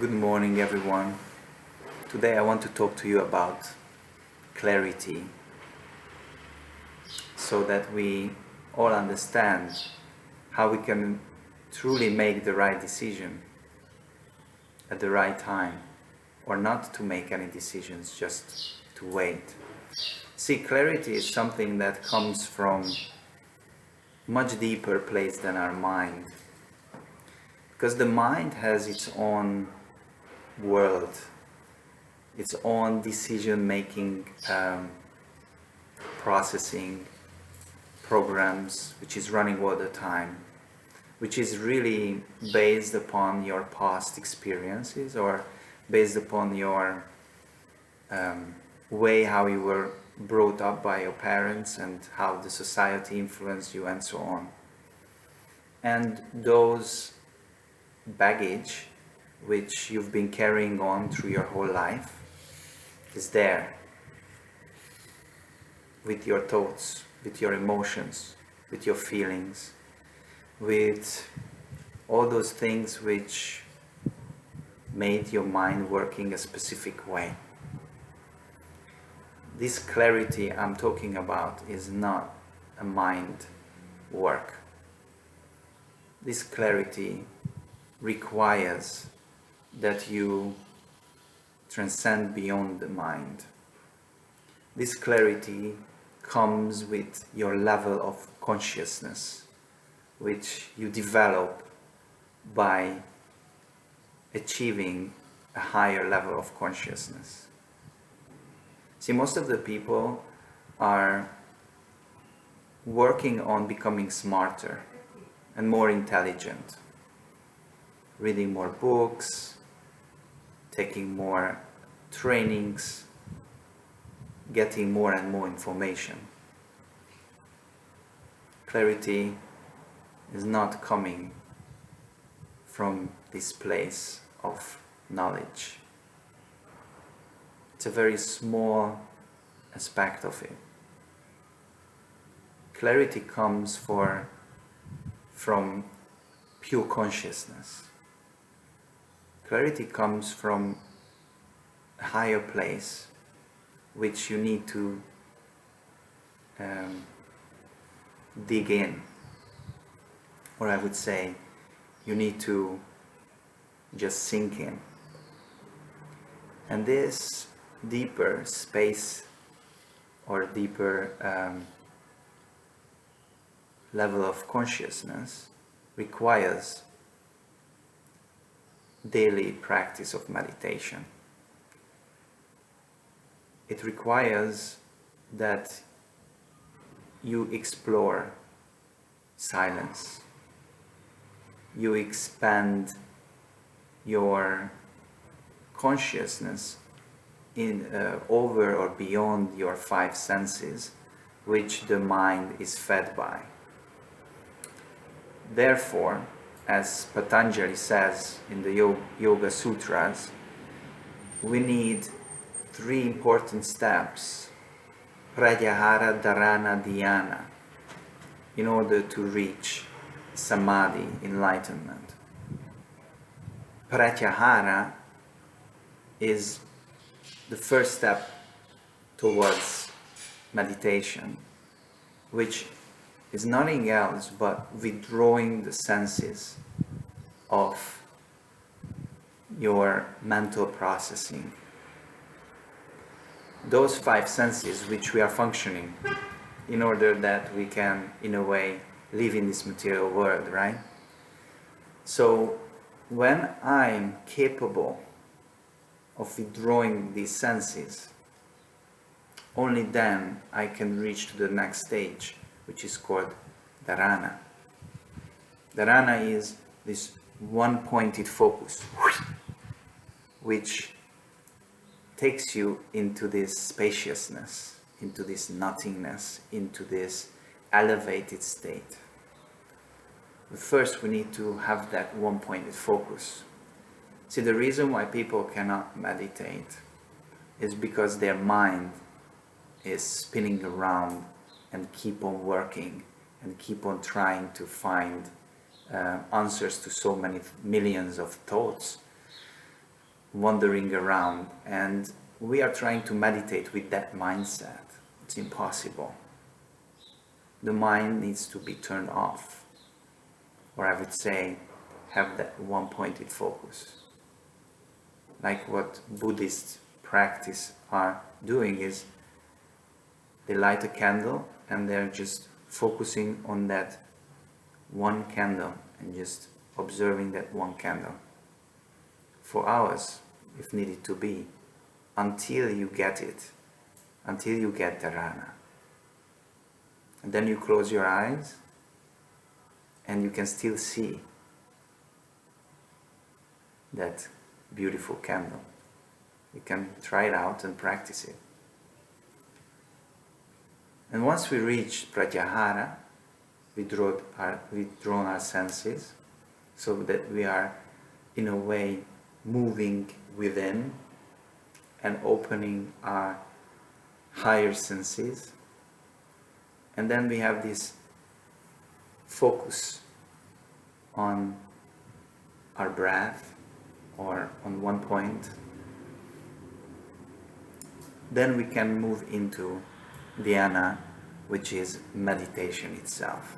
Good morning, everyone. Today I want to talk to you about clarity so that we all understand how we can truly make the right decision at the right time, or not to make any decisions, just to wait. See, clarity is something that comes from much deeper place than our mind, because the mind has its own world, its own decision-making processing programs, which is running all the time, which is really based upon your past experiences or based upon your way how you were brought up by your parents and how the society influenced you and so on. And those baggage which you've been carrying on through your whole life is there with your thoughts, with your emotions, with your feelings, with all those things which made your mind working a specific way. This clarity I'm talking about is not a mind work. This clarity requires that you transcend beyond the mind. This clarity comes with your level of consciousness, which you develop by achieving a higher level of consciousness. See, most of the people are working on becoming smarter and more intelligent, reading more books, taking more trainings, getting more and more information. Clarity is not coming from this place of knowledge. It's a very small aspect of it. Clarity comes from pure consciousness. Clarity comes from a higher place which you need to dig in, or I would say you need to just sink in. And this deeper space or deeper level of consciousness requires daily practice of meditation. It requires that you explore silence. You expand your consciousness in over or beyond your five senses, which the mind is fed by. Therefore, as Patanjali says in the Yoga Sutras, we need three important steps, pratyahara, dharana, dhyana, in order to reach samadhi, enlightenment. Pratyahara is the first step towards meditation, which is nothing else but withdrawing the senses of your mental processing. Those five senses which we are functioning in order that we can, in a way, live in this material world, right? So when I'm capable of withdrawing these senses, only then I can reach to the next stage, which is called dharana. Dharana is this one-pointed focus, which takes you into this spaciousness, into this nothingness, into this elevated state. But first we need to have that one-pointed focus. See, the reason why people cannot meditate is because their mind is spinning around and keep on working and keep on trying to find answers to so many millions of thoughts. wandering around, and we are trying to meditate with that mindset. It's impossible. The mind needs to be turned off, or I would say have that one pointed focus. Like what Buddhist practice are doing is they light a candle and they're just focusing on that one candle and just observing that one candle for hours if needed to be, until you get it, until you get dharana. And then you close your eyes and you can still see that beautiful candle. You can try it out and practice it. And once we reach pratyahara, withdrawn our senses, so that we are in a way moving within and opening our higher senses. And then we have this focus on our breath or on one point. Then we can move into dhyana, which is meditation itself.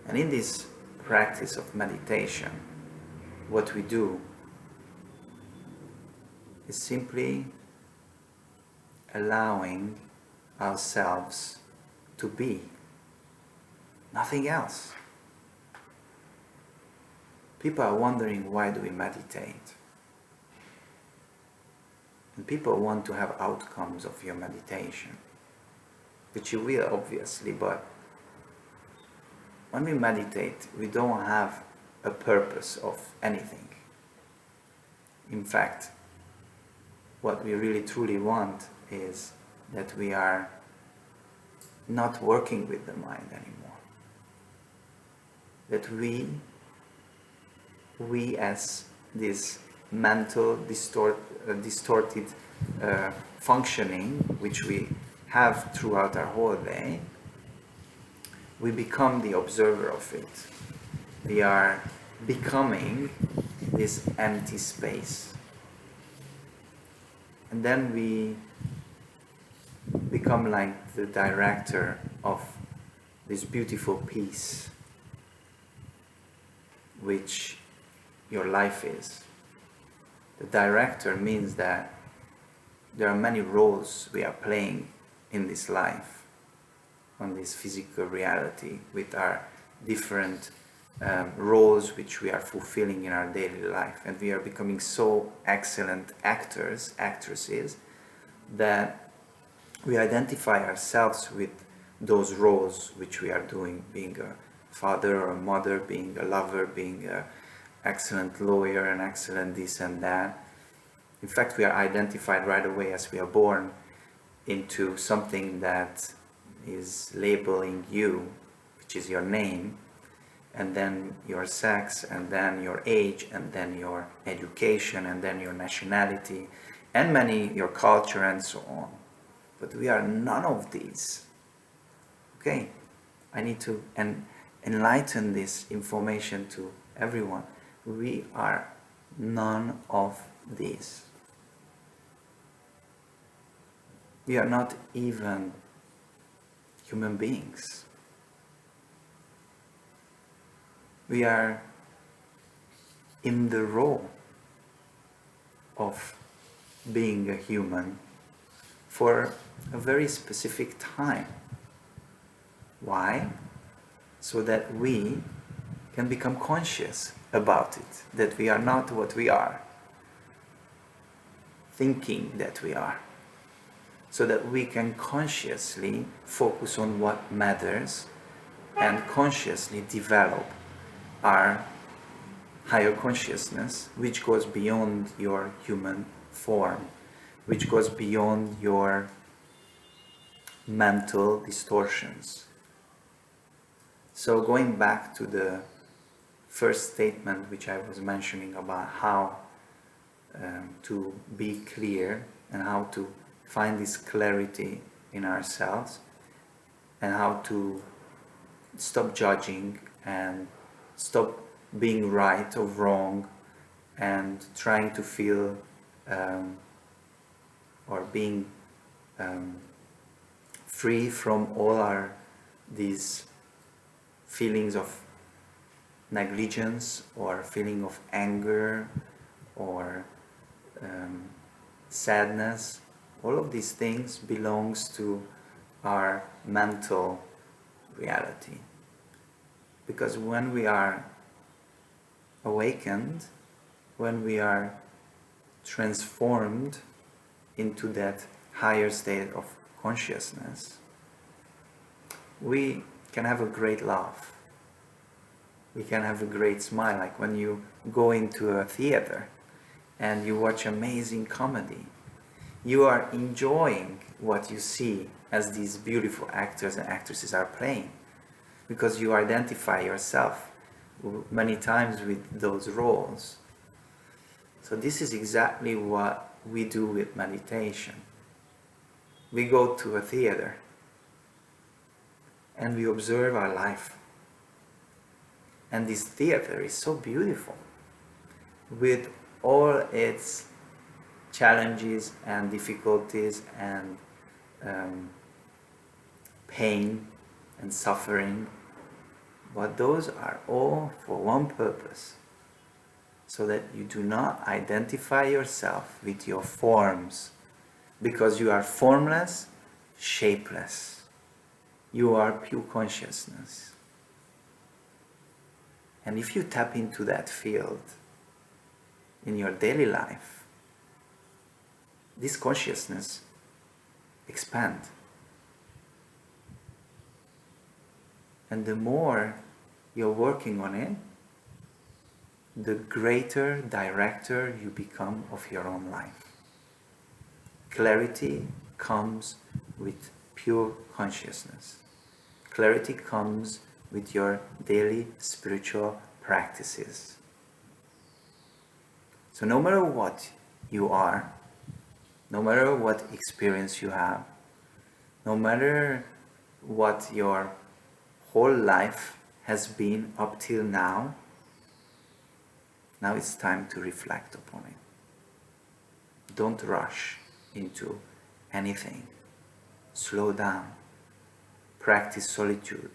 And in this practice of meditation, what we do is simply allowing ourselves to be, nothing else. People are wondering, why do we meditate? And people want to have outcomes of your meditation, which you will obviously, but when we meditate, we don't have a purpose of anything. In fact, what we really truly want is that we are not working with the mind anymore. That we as this mental distorted functioning, which we have throughout our whole day, we become the observer of it. We are becoming this empty space. And then we become like the director of this beautiful piece, which your life is. The director means that there are many roles we are playing in this life, on this physical reality, with our different roles which we are fulfilling in our daily life. And we are becoming so excellent actors, actresses, that we identify ourselves with those roles which we are doing, being a father or a mother, being a lover, being an excellent lawyer, an excellent this and that. In fact, we are identified right away as we are born into something that is labeling you, which is your name, and then your sex, and then your age, and then your education, and then your nationality, and your culture, and so on. But we are none of these. Okay, I need to enlighten this information to everyone. We are none of these. We are not even human beings. We are in the role of being a human for a very specific time. Why? So that we can become conscious about it, that we are not what we are, thinking that we are, so that we can consciously focus on what matters and consciously develop our higher consciousness, which goes beyond your human form, which goes beyond your mental distortions. So going back to the first statement which I was mentioning about how to be clear and how to find this clarity in ourselves and how to stop judging and stop being right or wrong and and trying to feel or being free from all these feelings of negligence or feeling of anger or sadness. All of these things belongs to our mental reality. Because when we are awakened, when we are transformed into that higher state of consciousness, we can have a great laugh. We can have a great smile, like when you go into a theater and you watch amazing comedy. You are enjoying what you see as these beautiful actors and actresses are playing, because you identify yourself many times with those roles. So this is exactly what we do with meditation. We go to a theater and we observe our life. And this theater is so beautiful, with all its challenges and difficulties and pain and suffering. But those are all for one purpose, so that you do not identify yourself with your forms, because you are formless, shapeless. You are pure consciousness. And if you tap into that field in your daily life, this consciousness expands. And the more you're working on it, the greater director you become of your own life. Clarity comes with pure consciousness. Clarity comes with your daily spiritual practices. So no matter what you are, no matter what experience you have, no matter what your whole life has been up till now it's time to reflect upon it. Don't rush into anything. Slow down. Practice solitude.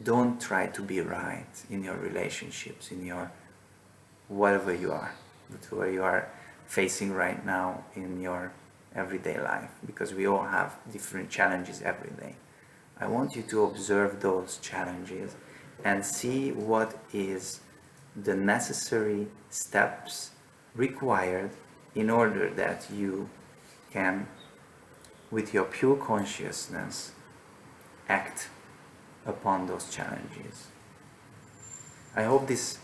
Don't try to be right in your relationships, in your whatever you are, whatever you are facing right now in your everyday life, because we all have different challenges every day. I want you to observe those challenges and see what is the necessary steps required in order that you can, with your pure consciousness, act upon those challenges. I hope this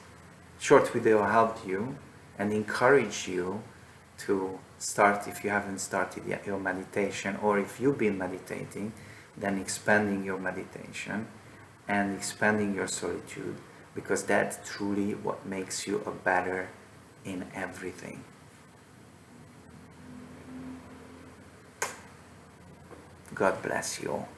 short video helped you and encouraged you to start, if you haven't started yet, your meditation, or if you've been meditating, then expanding your meditation and expanding your solitude, because that's truly what makes you a better in everything. God bless you all.